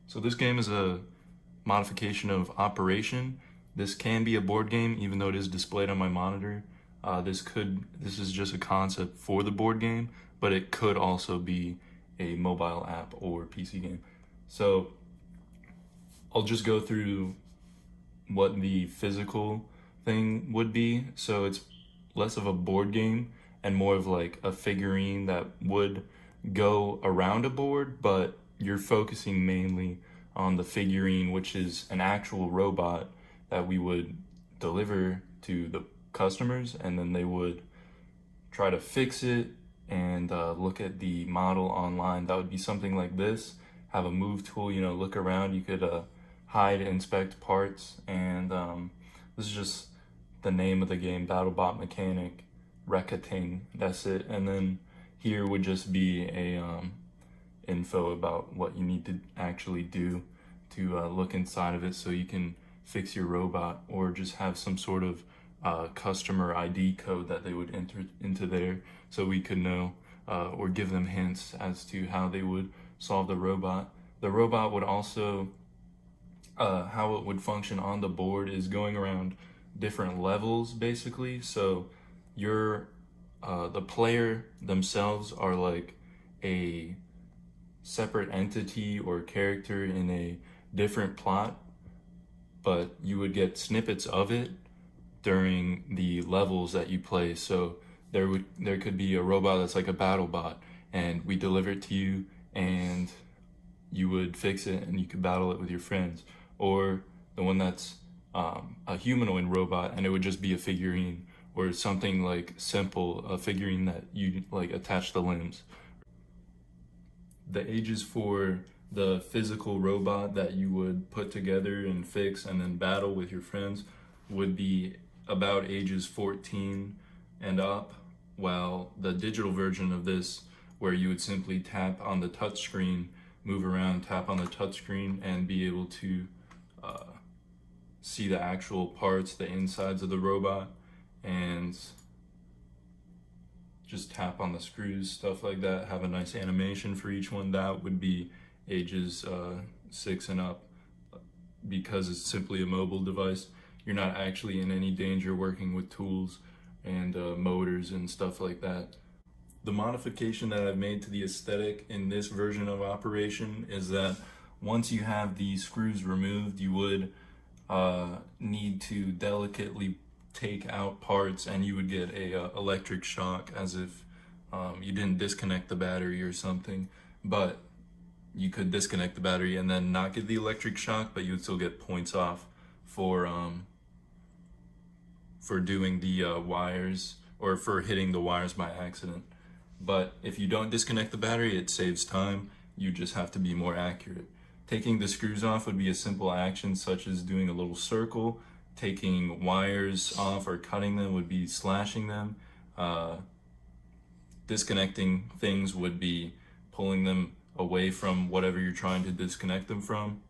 So this game is a modification of Operation. This can be a board game, even though it is displayed on my monitor. This is just a concept for the board game, but it could also be a mobile app or PC game. So I'll just go through what the physical thing would be. So it's less of a board game and more of like a figurine that would go around a board, but you're focusing mainly on the figurine, which is an actual robot that we would deliver to the customers, and then they would try to fix it and look at the model online. That would be something like this. Have a move tool, look around. You could hide, inspect parts, and this is just the name of the game, BattleBot Mechanic Reckoning. That's it. And then here would just be a info about what you need to actually do to look inside of it so you can fix your robot, or just have some sort of customer ID code that they would enter into there so we could know or give them hints as to how they would solve the robot. The robot would also, how it would function on the board is going around different levels basically. So the player themselves are like a separate entity or character in a different plot, but you would get snippets of it during the levels that you play. So there could be a robot that's like a battle bot, and we deliver it to you and you would fix it and you could battle it with your friends. Or the one that's a humanoid robot, and it would just be a figurine, or something like simple, a figurine that you like attach the limbs. The ages for the physical robot that you would put together and fix and then battle with your friends would be about ages 14 and up, while the digital version of this, where you would simply tap on the touch screen, move around, tap on the touch screen, and be able to see the actual parts, the insides of the robot, and just tap on the screws, stuff like that, have a nice animation for each one. That would be ages 6 and up. Because it's simply a mobile device, you're not actually in any danger working with tools and motors and stuff like that. The modification that I've made to the aesthetic in this version of Operation is that once you have the screws removed, you would need to delicately take out parts, and you would get a electric shock as if you didn't disconnect the battery or something. But you could disconnect the battery and then not get the electric shock, but you would still get points off for doing the wires, or for hitting the wires by accident. But if you don't disconnect the battery, it saves time. You just have to be more accurate. Taking the screws off would be a simple action, such as doing a little circle. Taking wires off or cutting them would be slashing them. Disconnecting things would be pulling them away from whatever you're trying to disconnect them from.